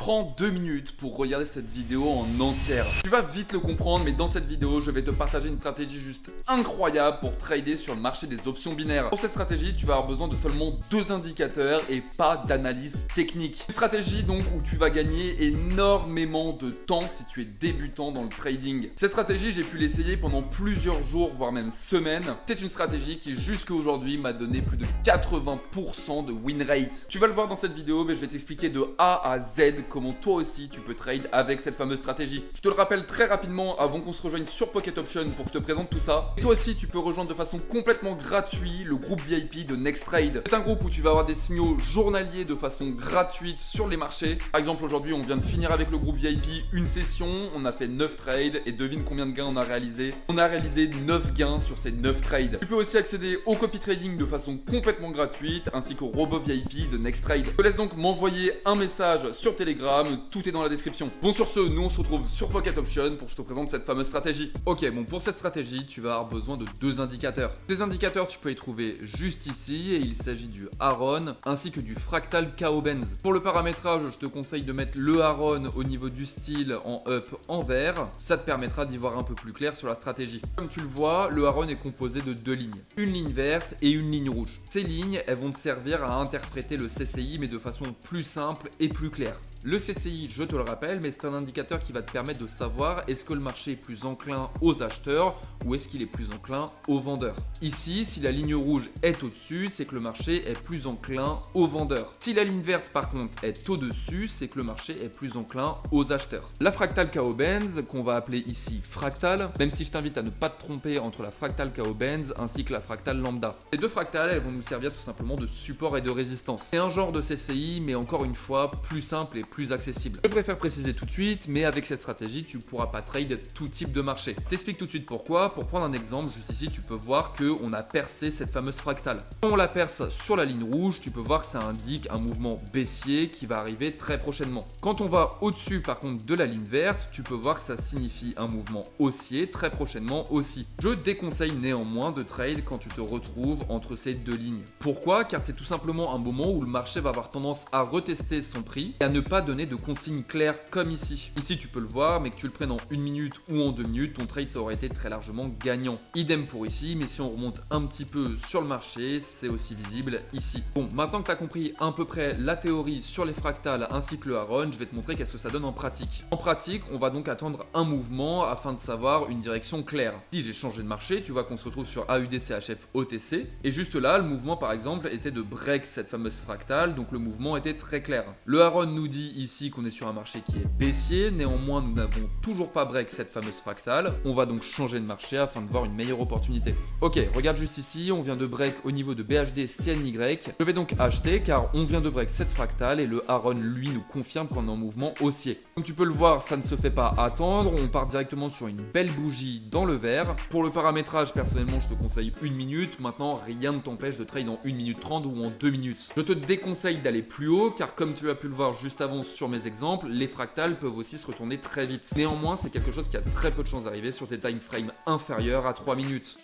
Prends 2 minutes pour regarder cette vidéo en entière. Tu vas vite le comprendre, mais dans cette vidéo, je vais te partager une stratégie juste incroyable pour trader sur le marché des options binaires. Pour cette stratégie, tu vas avoir besoin de seulement 2 indicateurs et pas d'analyse technique. Une stratégie donc où tu vas gagner énormément de temps si tu es débutant dans le trading. Cette stratégie, j'ai pu l'essayer pendant plusieurs jours, voire même semaines. C'est une stratégie qui jusqu'à aujourd'hui m'a donné plus de 80% de win rate. Tu vas le voir dans cette vidéo, mais je vais t'expliquer de A à Z comment toi aussi tu peux trade avec cette fameuse stratégie. Je te le rappelle très rapidement avant qu'on se rejoigne sur Pocket Option pour que je te présente tout ça. Et toi aussi tu peux rejoindre de façon complètement gratuite le groupe VIP de Next Trade. C'est un groupe où tu vas avoir des signaux journaliers de façon gratuite sur les marchés. Par exemple aujourd'hui on vient de finir avec le groupe VIP une session, on a fait 9 trades et devine combien de gains on a réalisé. On a réalisé 9 gains sur ces 9 trades. Tu peux aussi accéder au copy trading de façon complètement gratuite ainsi qu'au robot VIP de Next Trade. Je te laisse donc m'envoyer un message sur Telegram, tout est dans la description. Bon sur ce, nous on se retrouve sur Pocket Option pour que je te présente cette fameuse stratégie. Ok, bon pour cette stratégie, tu vas avoir besoin de 2 indicateurs. Ces indicateurs, tu peux les trouver juste ici et il s'agit du Aron ainsi que du Fractal Kao Benz. Pour le paramétrage, je te conseille de mettre le Aron au niveau du style en up en vert. Ça te permettra d'y voir un peu plus clair sur la stratégie. Comme tu le vois, le Aron est composé de 2 lignes. Une ligne verte et une ligne rouge. Ces lignes, elles vont te servir à interpréter le CCI mais de façon plus simple et plus claire. Le CCI, je te le rappelle, mais c'est un indicateur qui va te permettre de savoir est-ce que le marché est plus enclin aux acheteurs ou est-ce qu'il est plus enclin aux vendeurs. Ici, si la ligne rouge est au-dessus, c'est que le marché est plus enclin aux vendeurs. Si la ligne verte par contre est au-dessus, c'est que le marché est plus enclin aux acheteurs. La fractale Kao Benz, qu'on va appeler ici fractale, même si je t'invite à ne pas te tromper entre la fractale Kao Benz ainsi que la fractale lambda. Les deux fractales, elles vont nous servir tout simplement de support et de résistance. C'est un genre de CCI, mais encore une fois, plus simple et plus accessible. Je préfère préciser tout de suite, mais avec cette stratégie, tu ne pourras pas trade tout type de marché. Je t'explique tout de suite pourquoi. Pour prendre un exemple, juste ici, tu peux voir qu'on a percé cette fameuse fractale. Quand on la perce sur la ligne rouge, tu peux voir que ça indique un mouvement baissier qui va arriver très prochainement. Quand on va au-dessus, par contre, de la ligne verte, tu peux voir que ça signifie un mouvement haussier très prochainement aussi. Je déconseille néanmoins de trade quand tu te retrouves entre ces deux lignes. Pourquoi? Car c'est tout simplement un moment où le marché va avoir tendance à retester son prix et à ne pas donner de consignes claires comme ici. Ici, tu peux le voir, mais que tu le prennes en 1 minute ou en 2 minutes, ton trade ça aurait été très largement gagnant. Idem pour ici, mais si on remonte un petit peu sur le marché, c'est aussi visible ici. Bon, maintenant que tu as compris à peu près la théorie sur les fractales ainsi que le Aron, je vais te montrer qu'est-ce que ça donne en pratique. En pratique, on va donc attendre un mouvement afin de savoir une direction claire. Si j'ai changé de marché, tu vois qu'on se retrouve sur AUD/CHF OTC, et juste là, le mouvement par exemple était de break cette fameuse fractale, donc le mouvement était très clair. Le Aron nous dit ici qu'on est sur un marché qui est baissier, néanmoins nous n'avons toujours pas break cette fameuse fractale. On va donc changer de marché afin de voir une meilleure opportunité. Ok, regarde juste ici, on vient de break au niveau de BHD CNY. Je vais donc acheter car on vient de break cette fractale et le Aron lui nous confirme qu'on est en mouvement haussier. Comme tu peux le voir, ça ne se fait pas attendre, on part directement sur une belle bougie dans le vert. Pour le paramétrage, personnellement je te conseille 1 minute, maintenant rien ne t'empêche de trade en 1 minute 30 ou en 2 minutes. Je te déconseille d'aller plus haut car comme tu as pu le voir juste avant sur mes exemples, les fractales peuvent aussi se retourner très vite. Néanmoins, c'est quelque chose qui a très peu de chances d'arriver sur des time frames inférieurs à 3 minutes.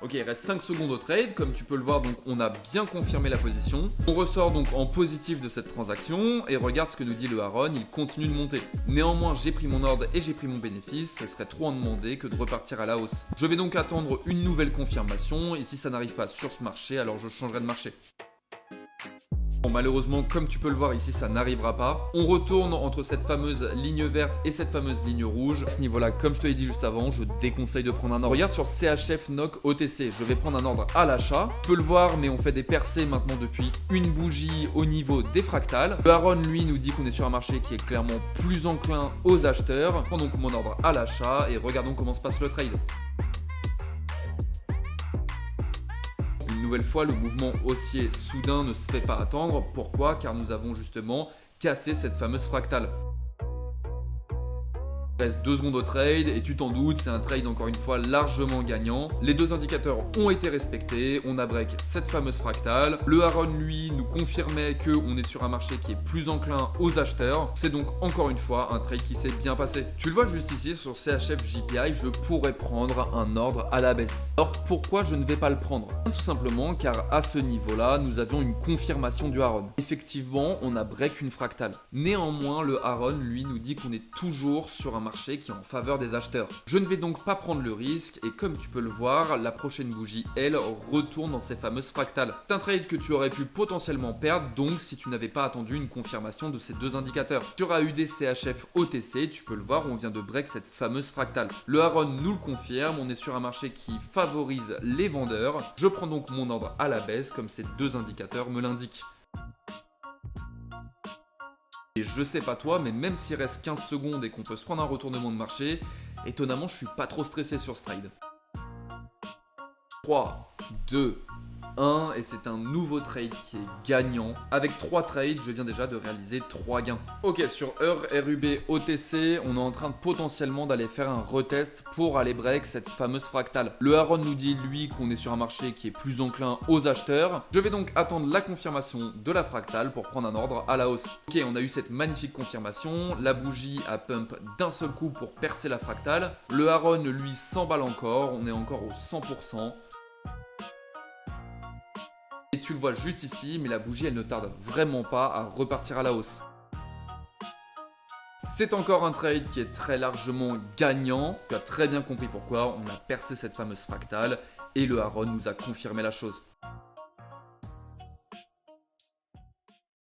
Ok, il reste 5 secondes au trade, comme tu peux le voir, donc on a bien confirmé la position. On ressort donc en positif de cette transaction et regarde ce que nous dit le Aron, il continue de monter. Néanmoins, j'ai pris mon ordre et j'ai pris mon bénéfice, ce serait trop en demander que de repartir à la hausse. Je vais donc attendre une nouvelle confirmation et si ça n'arrive pas sur ce marché, alors je changerai de marché. Bon, malheureusement, comme tu peux le voir ici, ça n'arrivera pas. On retourne entre cette fameuse ligne verte et cette fameuse ligne rouge. À ce niveau-là, comme je te l'ai dit juste avant, je déconseille de prendre un ordre. Regarde sur CHF NOK OTC, je vais prendre un ordre à l'achat. Tu peux le voir, mais on fait des percées maintenant depuis une bougie au niveau des fractales. Le Aron, lui, nous dit qu'on est sur un marché qui est clairement plus enclin aux acheteurs. Prends donc mon ordre à l'achat et regardons comment se passe le trade. Une nouvelle fois, le mouvement haussier soudain ne se fait pas attendre. Pourquoi? Car nous avons justement cassé cette fameuse fractale. Il reste 2 secondes au trade et tu t'en doutes, c'est un trade encore une fois largement gagnant. Les deux indicateurs ont été respectés, on a break cette fameuse fractale. Le Aaron lui nous confirmait qu'on est sur un marché qui est plus enclin aux acheteurs. C'est donc encore une fois un trade qui s'est bien passé. Tu le vois juste ici sur CHF JPI, je pourrais prendre un ordre à la baisse. Alors pourquoi je ne vais pas le prendre? Tout simplement car à ce niveau-là, nous avions une confirmation du Aaron. Effectivement, on a break une fractale. Néanmoins, le Aaron lui nous dit qu'on est toujours sur un marché qui est en faveur des acheteurs. Je ne vais donc pas prendre le risque et comme tu peux le voir, la prochaine bougie, elle, retourne dans ces fameuses fractales. C'est un trade que tu aurais pu potentiellement perdre, donc si tu n'avais pas attendu une confirmation de ces deux indicateurs. Sur AUD CHF OTC, tu peux le voir, on vient de break cette fameuse fractale. Le Aaron nous le confirme, on est sur un marché qui favorise les vendeurs. Je prends donc mon ordre à la baisse comme ces deux indicateurs me l'indiquent. Et je sais pas toi, mais même s'il reste 15 secondes et qu'on peut se prendre un retournement de marché, étonnamment, je suis pas trop stressé sur ce trade. 3, 2, 1, et c'est un nouveau trade qui est gagnant. Avec 3 trades, je viens déjà de réaliser 3 gains. Ok, sur heure RUB OTC, on est en train de potentiellement d'aller faire un retest pour aller break cette fameuse fractale. Le Aaron nous dit, lui, qu'on est sur un marché qui est plus enclin aux acheteurs. Je vais donc attendre la confirmation de la fractale pour prendre un ordre à la hausse. Ok, on a eu cette magnifique confirmation. La bougie a pump d'un seul coup pour percer la fractale. Le Aaron, lui, s'emballe encore. On est encore au 100%. Et tu le vois juste ici, mais la bougie, elle ne tarde vraiment pas à repartir à la hausse. C'est encore un trade qui est très largement gagnant. Tu as très bien compris pourquoi. On a percé cette fameuse fractale et le Aaron nous a confirmé la chose.